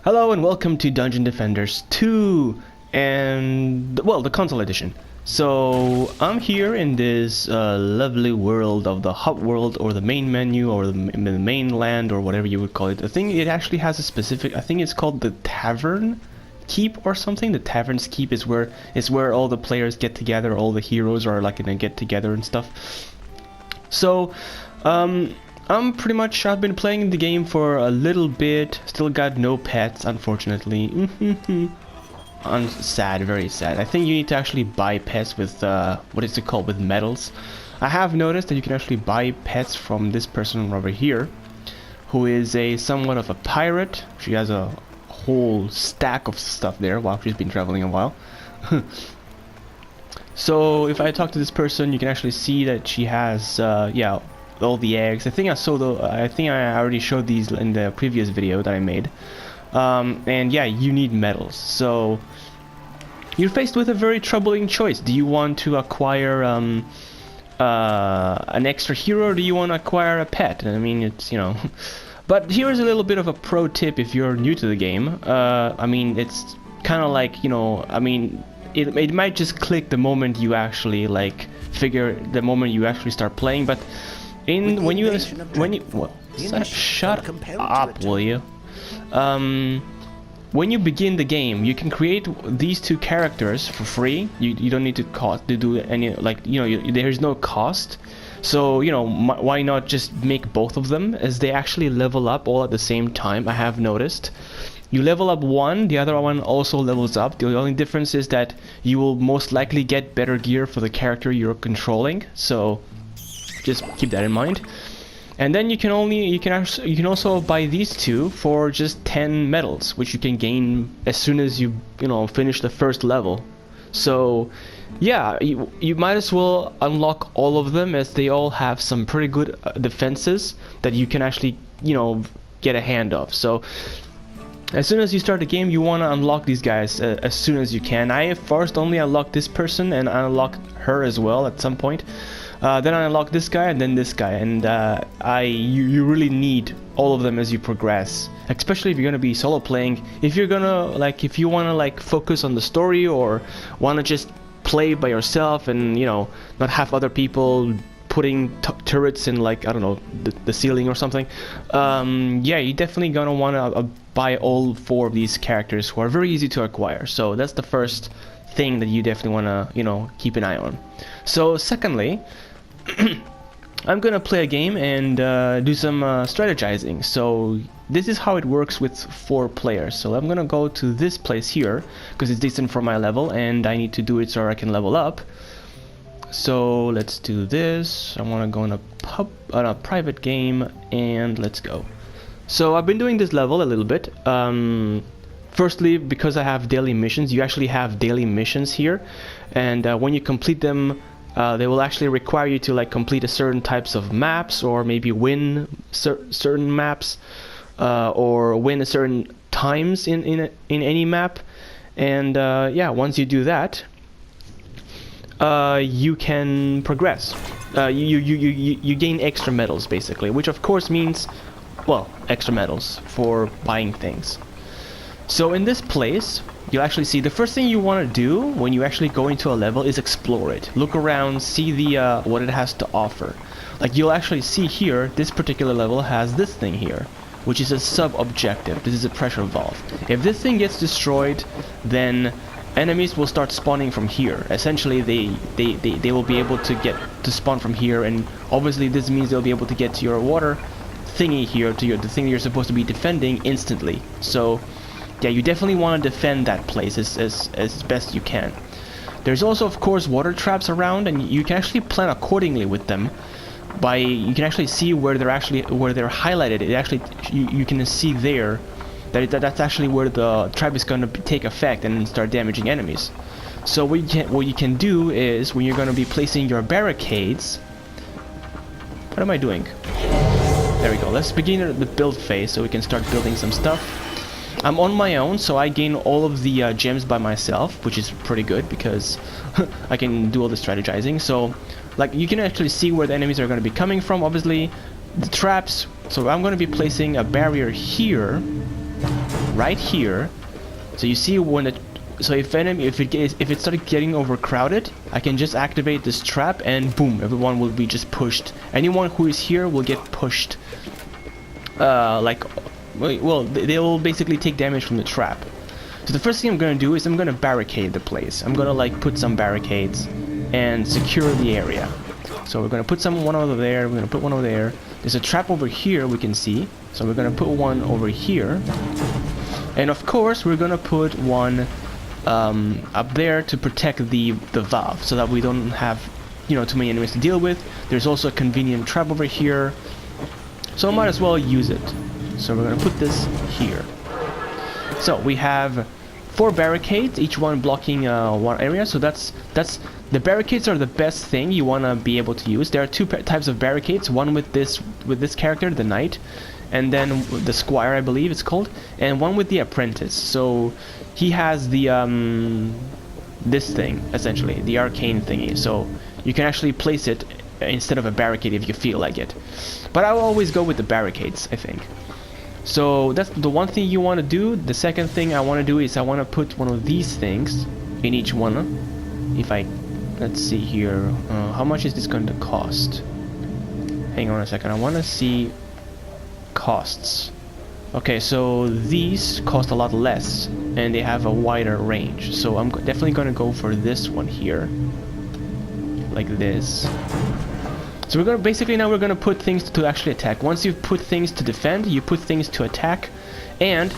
Hello and welcome to Dungeon Defenders 2 and, well, the console edition. So, I'm here in this lovely world of the hub world, or the main menu, or the mainland, or whatever you would call it. I think it actually has a specific, I think it's called the Tavern Keep or something. The Tavern's Keep is where all the players get together, all the heroes are like in a get together and stuff. So, I've been playing the game for a little bit, still got no pets, unfortunately. Sad, very sad. I think you need to actually buy pets with, what is it called, with medals. I have noticed that you can actually buy pets from this person over here, who is somewhat of a pirate. She has a whole stack of stuff there while she's been traveling a while. So if I talk to this person, you can actually see that she has, yeah, all the eggs. I think I already showed these in the previous video that I made. And yeah, you need medals. So you're faced with a very troubling choice. Do you want to acquire an extra hero, or do you want to acquire a pet? I mean, it's, you know. But here's a little bit of a pro tip if you're new to the game. I mean, it's kind of like, you know, I mean, it might just click the moment you actually the moment you actually start playing, but when you well, shut up, will you? When you begin the game, you can create these two characters for free. You don't need to do any, like, you know, there's no cost. So, you know, why not just make both of them, as they actually level up all at the same time. I have noticed you level up one, the other one also levels up. The only difference is that you will most likely get better gear for the character you're controlling. So just keep that in mind. And then you can also buy these two for just 10 medals, which you can gain as soon as you finish the first level. So yeah, you might as well unlock all of them, as they all have some pretty good defenses that you can actually get a hand of. So as soon as you start the game, you want to unlock these guys as soon as you can. I first only unlocked this person, and I unlocked her as well at some point. Then I unlock this guy, and then this guy, and you really need all of them as you progress, especially if you're gonna be solo playing. If you're gonna if you wanna focus on the story, or wanna just play by yourself and not have other people putting turrets in, I don't know, the ceiling or something. Yeah, you're definitely gonna wanna buy all 4 of these characters, who are very easy to acquire. So that's the first thing that you definitely wanna keep an eye on. So secondly, I'm gonna play a game and do some strategizing. So this is how it works with 4 players. So I'm gonna go to this place here because it's decent for my level, and I need to do it so I can level up. So let's do this. I want to go on a private game, and let's go. So I've been doing this level a little bit. Firstly, because I have daily missions, you actually have daily missions here, and when you complete them, they will actually require you to complete a certain types of maps, or maybe win certain maps, or win a certain times in any map. And yeah, once you do that, you can progress. You gain extra medals, basically, which of course means, well, extra medals for buying things. So in this place, you'll actually see the first thing you want to do when you actually go into a level is explore it. Look around, see the what it has to offer. You'll actually see here, this particular level has this thing here, which is a sub-objective. This is a pressure valve. If this thing gets destroyed, then enemies will start spawning from here. Essentially, they will be able to spawn from here, and obviously this means they'll be able to get to your water thingy here, to the thing you're supposed to be defending instantly. So yeah, you definitely want to defend that place as best you can. There's also, of course, water traps around, and you can actually plan accordingly with them. You can actually see where they're highlighted. It actually you can see there that's actually where the trap is going to take effect and start damaging enemies. So what you can do is, when you're going to be placing your barricades, what am I doing? There we go. Let's begin the build phase so we can start building some stuff. I'm on my own, so I gain all of the gems by myself, which is pretty good because I can do all the strategizing. So you can actually see where the enemies are going to be coming from, obviously. The traps, so I'm going to be placing a barrier here right here. So you see when it, so if it started getting overcrowded, I can just activate this trap and boom, everyone will be just pushed. Anyone who is here will get pushed. Like, well, they will basically take damage from the trap. So the first thing I'm gonna do is I'm gonna barricade the place. I'm gonna like put some barricades and secure the area. So we're gonna put one over there. We're gonna put one over there. There's a trap over here we can see. So we're gonna put one over here. And of course, we're gonna put one up there to protect the valve, so that we don't have, you know, too many enemies to deal with. There's also a convenient trap over here, so I might as well use it. So we're gonna put this here. So we have 4 barricades, each one blocking one area. So that's the barricades are the best thing you wanna be able to use. There are 2 types of barricades. One with this character, the knight, and then the squire, I believe it's called, and one with the apprentice. So he has the this thing, essentially the arcane thingy, so you can actually place it instead of a barricade if you feel like it, but I will always go with the barricades, I think. So that's the one thing you want to do. The second thing I want to do is I want to put one of these things in each one. If I, let's see here, how much is this going to cost? Hang on a second, I want to see costs. Okay, so these cost a lot less and they have a wider range, so I'm definitely going to go for this one here, like this. So we're going to basically, now we're going to put things to actually attack. Once you've put things to defend, you put things to attack. And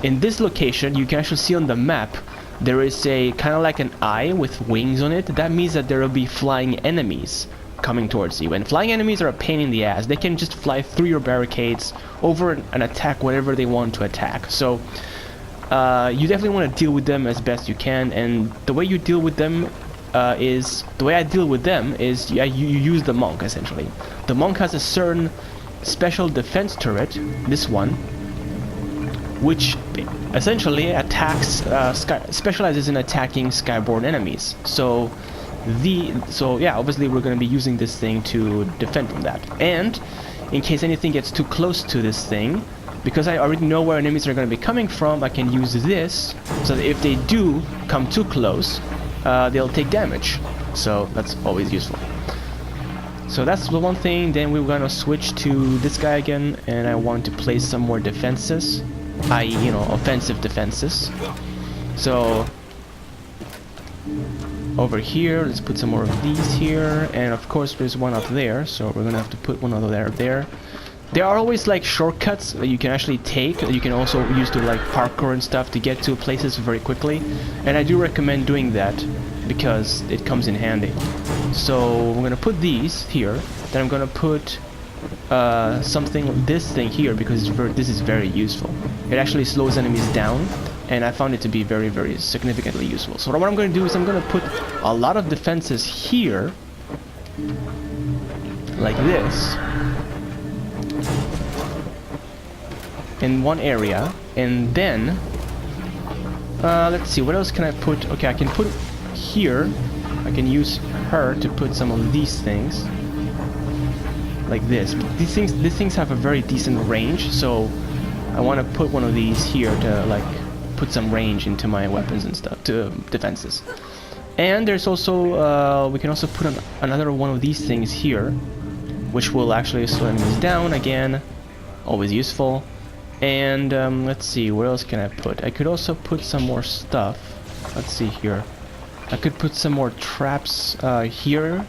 in this location, you can actually see on the map there is a kind of like an eye with wings on it. That means that there will be flying enemies coming towards you, and flying enemies are a pain in the ass. They can just fly through your barricades over and attack whatever they want to attack. So you definitely want to deal with them as best you can, and the way you deal with them is, the way I deal with them is, you use the monk, essentially. The monk has a certain special defense turret, this one, which essentially attacks, specializes in attacking skyborne enemies. So yeah, obviously we're going to be using this thing to defend from that. And in case anything gets too close to this thing, because I already know where enemies are going to be coming from, I can use this, so that if they do come too close, they'll take damage. So that's always useful. So that's the one thing. Then we're going to switch to this guy again, and I want to place some more defenses, i.e., you know, offensive defenses. So over here, let's put some more of these here, and of course there's one up there, so we're gonna have to put one over there. There are always like shortcuts that you can actually take, that you can also use to like parkour and stuff to get to places very quickly, and I do recommend doing that because it comes in handy. So I'm gonna put these here, then I'm gonna put this thing here, because this is very useful. It actually slows enemies down, and I found it to be very, very significantly useful. So what I'm going to do is I'm going to put a lot of defenses here, like this, in one area, and then let's see, what else can I put? Okay, I can put here, I can use her to put some of these things, like this. But these things have a very decent range, so I want to put one of these here to like put some range into my weapons and stuff, to defenses. And there's also we can also put another one of these things here, which will actually slow enemies down again, always useful. And let's see, where else can I put? I could also put some more stuff. Let's see here, I could put some more traps here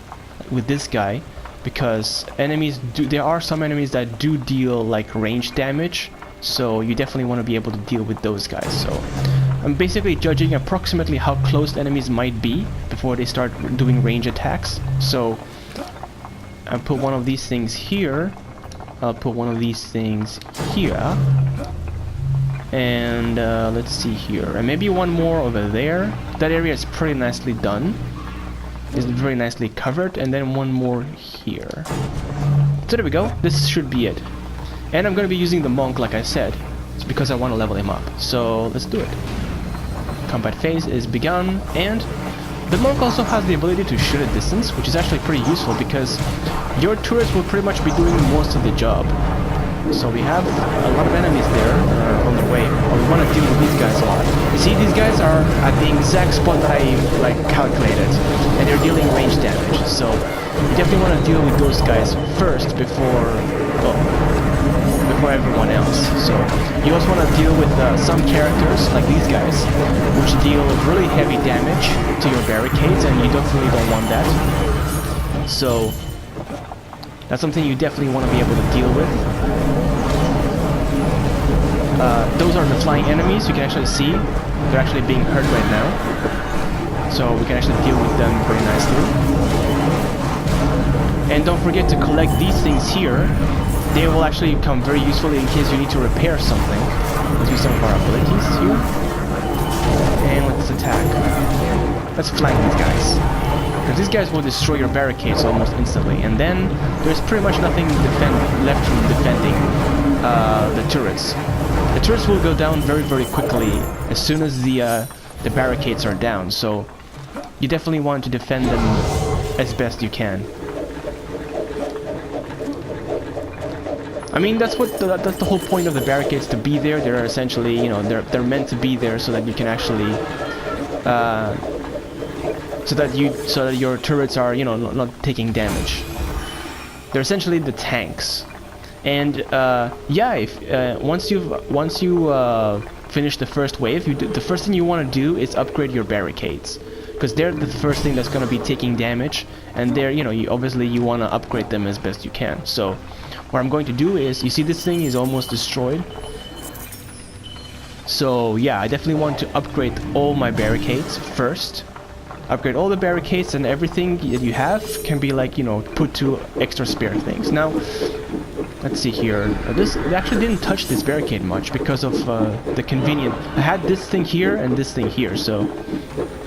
with this guy, because there are some enemies that do deal like range damage, so you definitely want to be able to deal with those guys. So I'm basically judging approximately how close enemies might be before they start doing range attacks. So I'll put one of these things here, I'll put one of these things here, and let's see here, and maybe one more over there. That area is pretty nicely done, it's very nicely covered, and then one more here. So there we go, this should be it. And I'm going to be using the monk, like I said. It's because I want to level him up. So let's do it. Combat phase is begun, and the monk also has the ability to shoot at distance, which is actually pretty useful because your turrets will pretty much be doing most of the job. So we have a lot of enemies there on the way. We want to deal with these guys a lot. You see, these guys are at the exact spot that I like calculated, and they're dealing range damage. So you definitely want to deal with those guys first before everyone else. So you also want to deal with some characters like these guys, which deal really heavy damage to your barricades, and you definitely don't want that. So that's something you definitely want to be able to deal with. Those are the flying enemies. You can actually see they're actually being hurt right now. So we can actually deal with them very nicely. And don't forget to collect these things here. They will actually come very usefully in case you need to repair something. Let's use some of our abilities here. And let's attack. Let's flank these guys. Because these guys will destroy your barricades almost instantly. And then there's pretty much nothing left from defending the turrets. The turrets will go down very, very quickly as soon as the barricades are down. So you definitely want to defend them as best you can. I mean, that's the whole point of the barricades, to be there. They're essentially, you know, they're meant to be there so that you can actually, so that your turrets are, you know, not taking damage. They're essentially the tanks. And yeah, if once you finish the first wave, the first thing you want to do is upgrade your barricades, because they're the first thing that's going to be taking damage, and they're, you know, obviously you want to upgrade them as best you can. So what I'm going to do is, you see this thing is almost destroyed. So yeah, I definitely want to upgrade all my barricades first. Upgrade all the barricades, and everything that you have can be, like, you know, put to extra spare things. Now, let's see here. It actually didn't touch this barricade much because of the convenient. I had this thing here and this thing here, so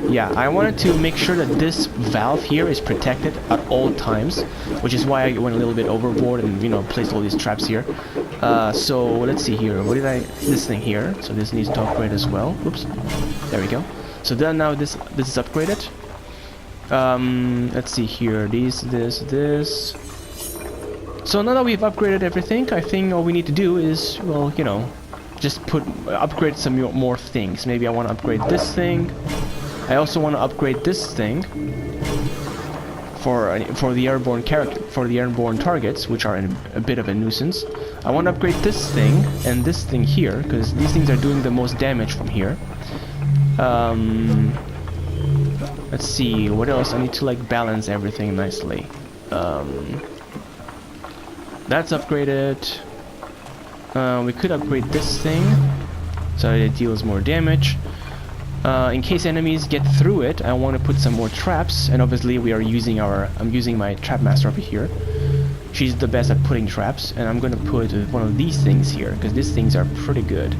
yeah, I wanted to make sure that this valve here is protected at all times, which is why I went a little bit overboard and, you know, placed all these traps here. So let's see here. What did I? This thing here. So this needs to upgrade as well. Oops. There we go. So then now this is upgraded. Let's see here. This. So now that we've upgraded everything, I think all we need to do is, well, you know, just upgrade some more things. Maybe I want to upgrade this thing. I also want to upgrade this thing for the airborne targets, which are a bit of a nuisance. I want to upgrade this thing and this thing here, because these things are doing the most damage from here. Let's see, what else? I need to, like, balance everything nicely. That's upgraded. We could upgrade this thing so it deals more damage. In case enemies get through it, I want to put some more traps, and obviously I'm using my trap master over here. She's the best at putting traps, and I'm going to put one of these things here, because these things are pretty good.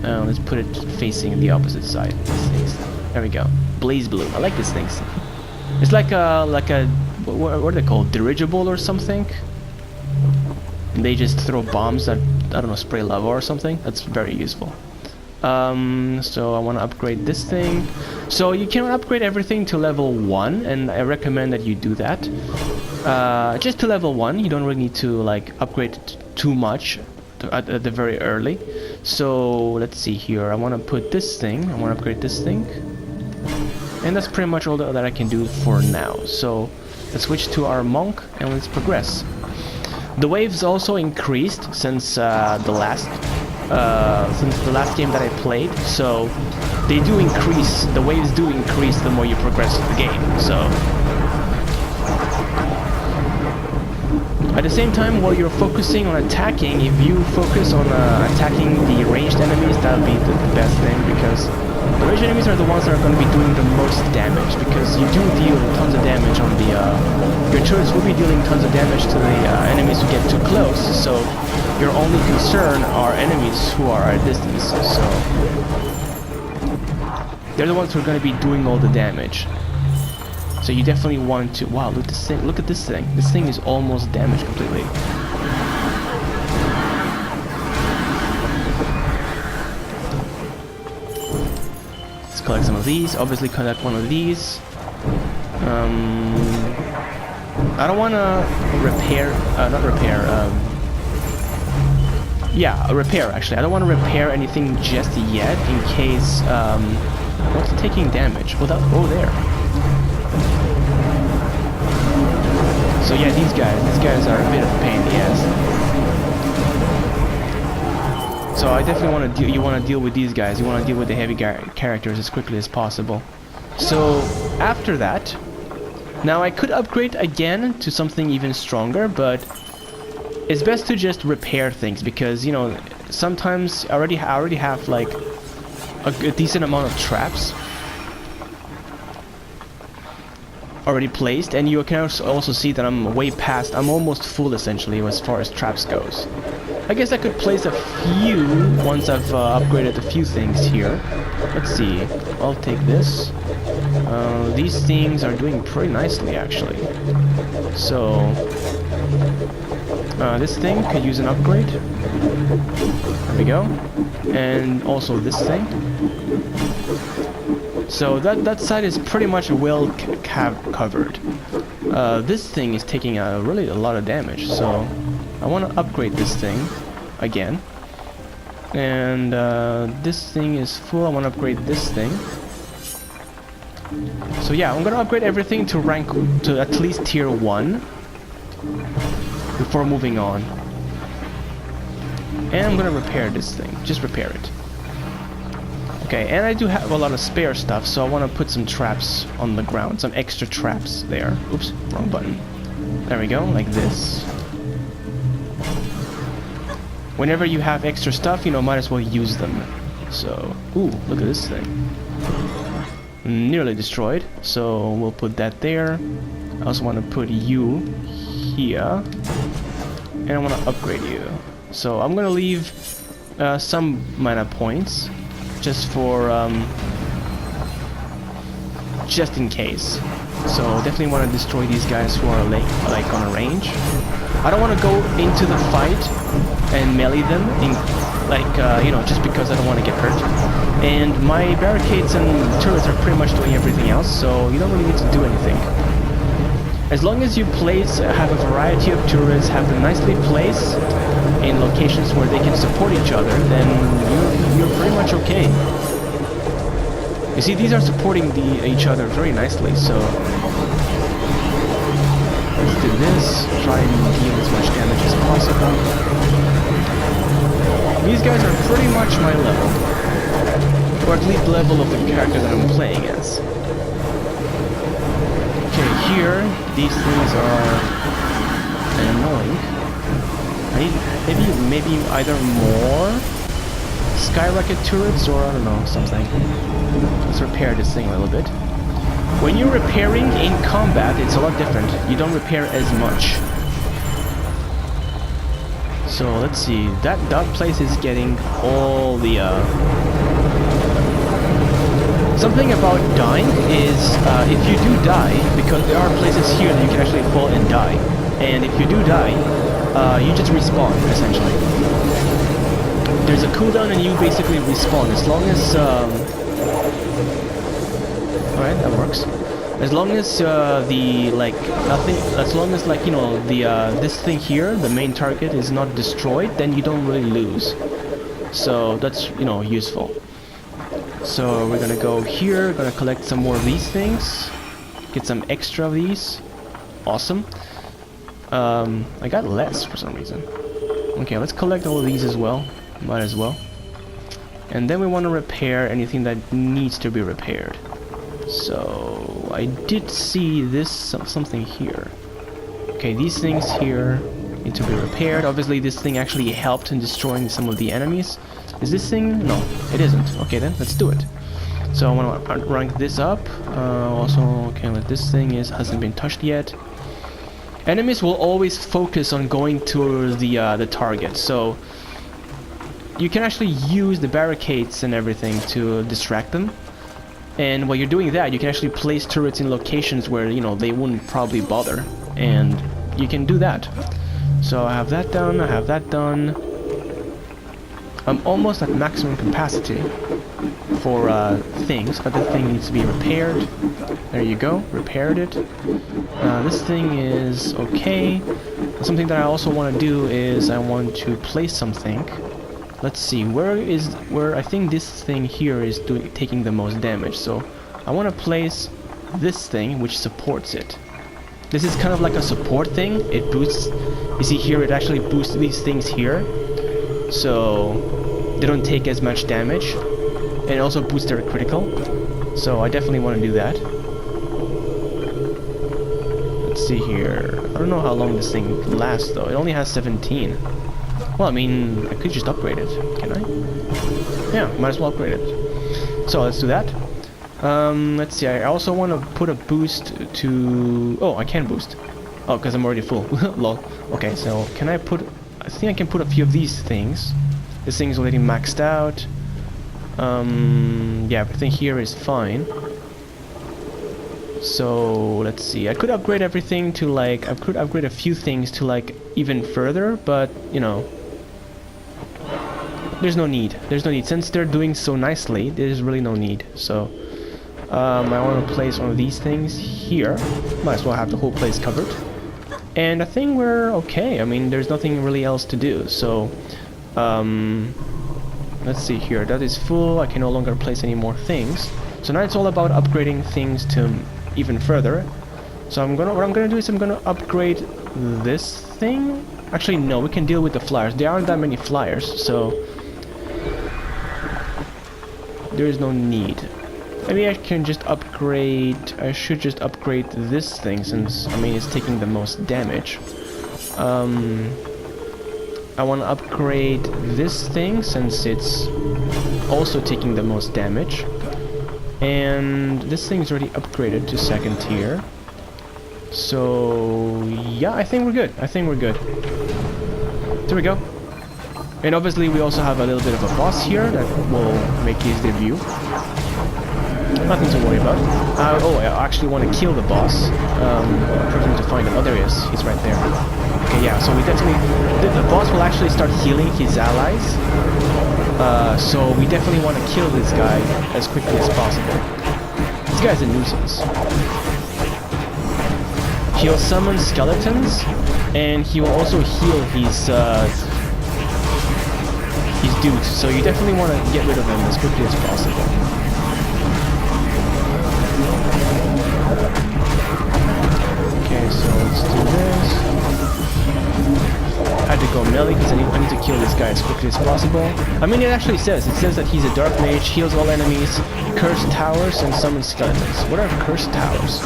Let's put it facing the opposite side. These things. There we go. Blaze blue. I like these things. It's like a what are they called? Dirigible or something? And they just throw bombs that, I don't know, spray lava or something. That's very useful. So I want to upgrade this thing. So you can upgrade everything to level 1, and I recommend that you do that. Just to level 1. You don't really need to, like, upgrade too much at the very early. So let's see here. I want to put this thing. I want to upgrade this thing. And that's pretty much all that I can do for now. So let's switch to our monk and let's progress. The waves also increased since the last game that I played. So they do increase. The waves do increase the more you progress through the game. So at the same time, while you're focusing on attacking, if you focus on attacking the ranged enemies, that would be the best thing, because the ranged enemies are the ones that are going to be doing the most damage, because you do deal tons of damage on the... your turrets will be dealing tons of damage to the enemies who get too close, so your only concern are enemies who are at a distance, so they're the ones who are going to be doing all the damage. So you definitely want to... Wow, look at this thing. Look at this thing. This thing is almost damaged completely. Let's collect some of these. Obviously collect one of these. I don't want to repair... not repair... Yeah, a repair actually. I don't want to repair anything just yet in case what's taking damage? Oh, there. So yeah, these guys are a bit of a pain in the ass. So I definitely want to you want to deal with these guys. You want to deal with the heavy characters as quickly as possible. So after that, now I could upgrade again to something even stronger, but it's best to just repair things because, you know, sometimes I already have like a decent amount of traps already placed, and you can also see that I'm almost full essentially as far as traps goes. I guess I could place a few once I've upgraded a few things here. Let's see, I'll take this. These things are doing pretty nicely actually. So this thing could use an upgrade. There we go. And also this thing. So that side is pretty much well covered. This thing is taking really a lot of damage, so I want to upgrade this thing again. And this thing is full. I want to upgrade this thing. So yeah, I'm gonna upgrade everything to rank to at least tier 1 before moving on. And I'm gonna repair this thing. Just repair it. Okay, and I do have a lot of spare stuff, so I want to put some traps on the ground, some extra traps there. Oops, wrong button. There we go, like this. Whenever you have extra stuff, you know, might as well use them. So, ooh, look at this thing. Nearly destroyed, so we'll put that there. I also want to put you here, and I want to upgrade you. So I'm gonna leave some mana points just for just in case. So definitely want to destroy these guys who are like on a range. I don't want to go into the fight and melee them in you know, just because I don't want to get hurt. And my barricades and turrets are pretty much doing everything else, so you don't really need to do anything. As long as you have a variety of turrets, have them nicely placed in locations where they can support each other, then you're pretty much okay. You see, these are supporting each other very nicely, so let's do this. Try and deal as much damage as possible. These guys are pretty much my level, or at least the level of the character that I'm playing as. Okay, here, these things are annoying. I need maybe either more skyrocket turrets or I don't know, something. Let's repair this thing a little bit. When you're repairing in combat, it's a lot different. You don't repair as much. So let's see, that place is getting all the something about dying is if you do die, because there are places here that you can actually fall and die, and if you do die, you just respawn essentially. There's a cooldown and you basically respawn as long as alright, that works. As long as as long as you know this thing here, the main target, is not destroyed, then you don't really lose. So that's, you know, useful. So we're gonna go here, gonna collect some more of these things, get some extra of these. Awesome. I got less for some reason. Okay, let's collect all of these as well. Might as well. And then we want to repair anything that needs to be repaired. So I did see this something here. Okay, these things here need to be repaired. Obviously this thing actually helped in destroying some of the enemies. Is this thing? No, it isn't. Okay then, let's do it. So I want to rank this up. Also, okay, what this thing hasn't been touched yet. Enemies will always focus on going to the target, so you can actually use the barricades and everything to distract them. And while you're doing that, you can actually place turrets in locations where, you know, they wouldn't probably bother, and you can do that. So I have that done, I have that done. I'm almost at maximum capacity for things, but the thing needs to be repaired. There you go, repaired it. This thing is okay. something that I also want to do is I want to place something. Let's see, where I think this thing here is taking the most damage. So I want to place this thing which supports it. This is kind of like a support thing. It boosts, you see here, it actually boosts these things here, so they don't take as much damage, and it also boosts their critical. So I definitely want to do that. Let's see here. I don't know how long this thing lasts though. It only has 17. Well, I mean, I could just upgrade it, can I? Yeah, might as well upgrade it. So let's do that. Let's see, I also want to put a boost to... Oh, I can boost. Oh, because I'm already full. Lol. Okay, so can I put... I think I can put a few of these things. This thing's already maxed out. Yeah, everything here is fine. So, let's see. I could upgrade everything to, like... I could upgrade a few things to, like, even further, but, you know... There's no need. There's no need. Since they're doing so nicely, there's really no need. So... I want to place one of these things here. Might as well have the whole place covered. And I think we're okay. I mean, there's nothing really else to do. So, let's see here. That is full. I can no longer place any more things. So now it's all about upgrading things to even further. So what I'm gonna do is I'm gonna upgrade this thing. Actually, no, we can deal with the flyers. There aren't that many flyers, so there is no need. Maybe I can just upgrade... I should just upgrade this thing since, I mean, it's taking the most damage. I want to upgrade this thing since it's also taking the most damage. And this thing's already upgraded to 2nd tier. So, yeah, I think we're good. I think we're good. There we go. And obviously we also have a little bit of a boss here that will make his debut. Nothing to worry about. Oh, I actually want to kill the boss. First, I need to find him. Oh, there he is. He's right there. Okay, yeah, so we definitely... The boss will actually start healing his allies. So we definitely want to kill this guy as quickly as possible. This guy's a nuisance. He'll summon skeletons, and he will also heal his dudes. So you definitely want to get rid of him as quickly as possible. Okay, so let's do this. I had to go melee because I need to kill this guy as quickly as possible. I mean, it says that he's a dark mage, heals all enemies, cursed towers, and summons skeletons. What are cursed towers?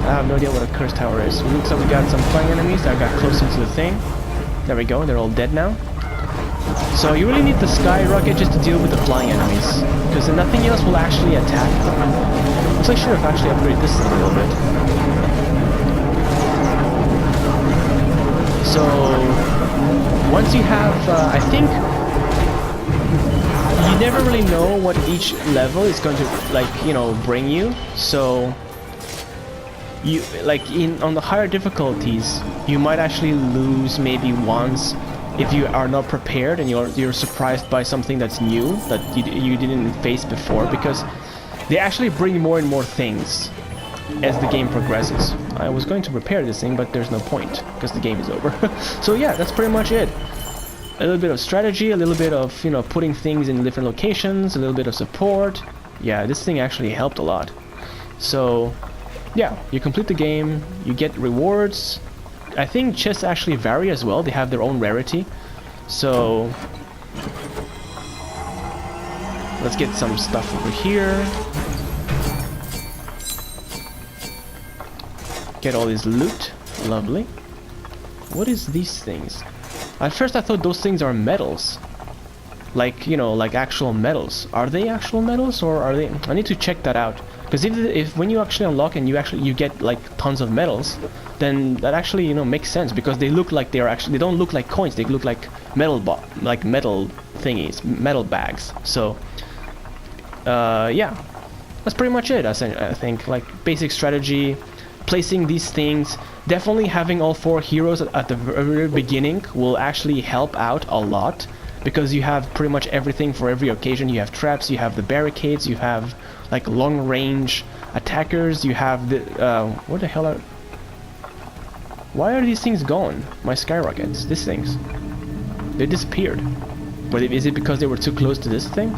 I have no idea what a cursed tower is. It looks like we got some flying enemies that got close into the thing. There we go, they're all dead now. So you really need the skyrocket just to deal with the flying enemies, because then nothing else will actually attack them. So I should have actually upgraded this thing a little bit. So once you have, I think you never really know what each level is going to, like, you know, bring you. So you, like, on the higher difficulties, you might actually lose maybe once if you are not prepared and you're surprised by something that's new that you didn't face before, because they actually bring more and more things as the game progresses. I was going to repair this thing, but there's no point because the game is over. So yeah, that's pretty much it. A little bit of strategy, a little bit of, you know, putting things in different locations, a little bit of support. Yeah, this thing actually helped a lot. So yeah, you complete the game, you get rewards. I think chests actually vary as well. They have their own rarity. So let's get some stuff over here. Get all this loot. Lovely. What is these things? At first I thought those things are metals. Like, you know, like actual metals. Are they actual metals or are they... I need to check that out. Because if when you actually unlock and you get like tons of metals, then that actually, you know, makes sense, because they look like they're actually, they don't look like coins, they look like metal thingies, metal bags. So yeah, that's pretty much it. I think, like, basic strategy, placing these things, definitely having all 4 heroes at the very beginning will actually help out a lot, because you have pretty much everything for every occasion. You have traps, you have the barricades, you have like long range attackers, you have the what the hell are... Why are these things gone? My skyrockets, these things. They disappeared. But is it because they were too close to this thing?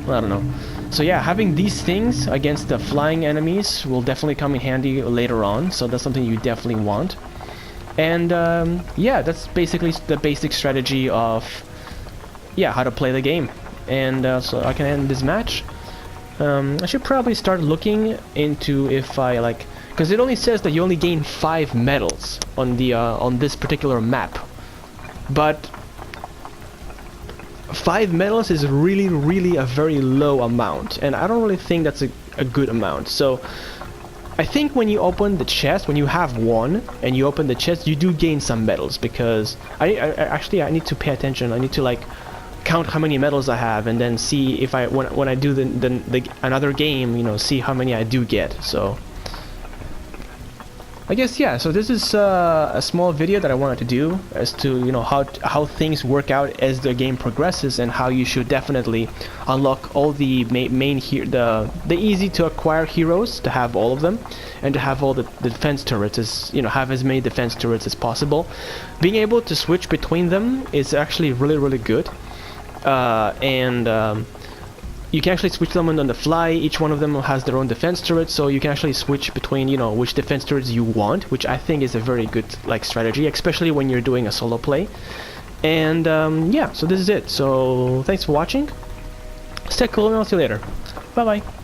Well, I don't know. So yeah, having these things against the flying enemies will definitely come in handy later on. So that's something you definitely want. And yeah, that's basically the basic strategy of how to play the game. And so I can end this match. I should probably start looking into if I like, because it only says that you only gain 5 medals on the on this particular map, but 5 medals is really a very low amount, and I don't really think that's a good amount. So I think when you open the chest, when you have one and you open the chest, you do gain some medals, because I actually I need to pay attention. I need to like count how many medals I have, and then see if I when I do the another game, you know, see how many I do get. So I guess yeah. So this is a small video that I wanted to do as to, you know, how things work out as the game progresses, and how you should definitely unlock all the the easy to acquire heroes, to have all of them, and to have all the defense turrets, as you know, have as many defense turrets as possible. Being able to switch between them is actually really good. You can actually switch them on the fly. Each one of them has their own defense turret, so you can actually switch between, you know, which defense turrets you want, which I think is a very good like strategy, especially when you're doing a solo play. And yeah, so this is it. So thanks for watching. Stay cool, and I'll see you later. Bye bye.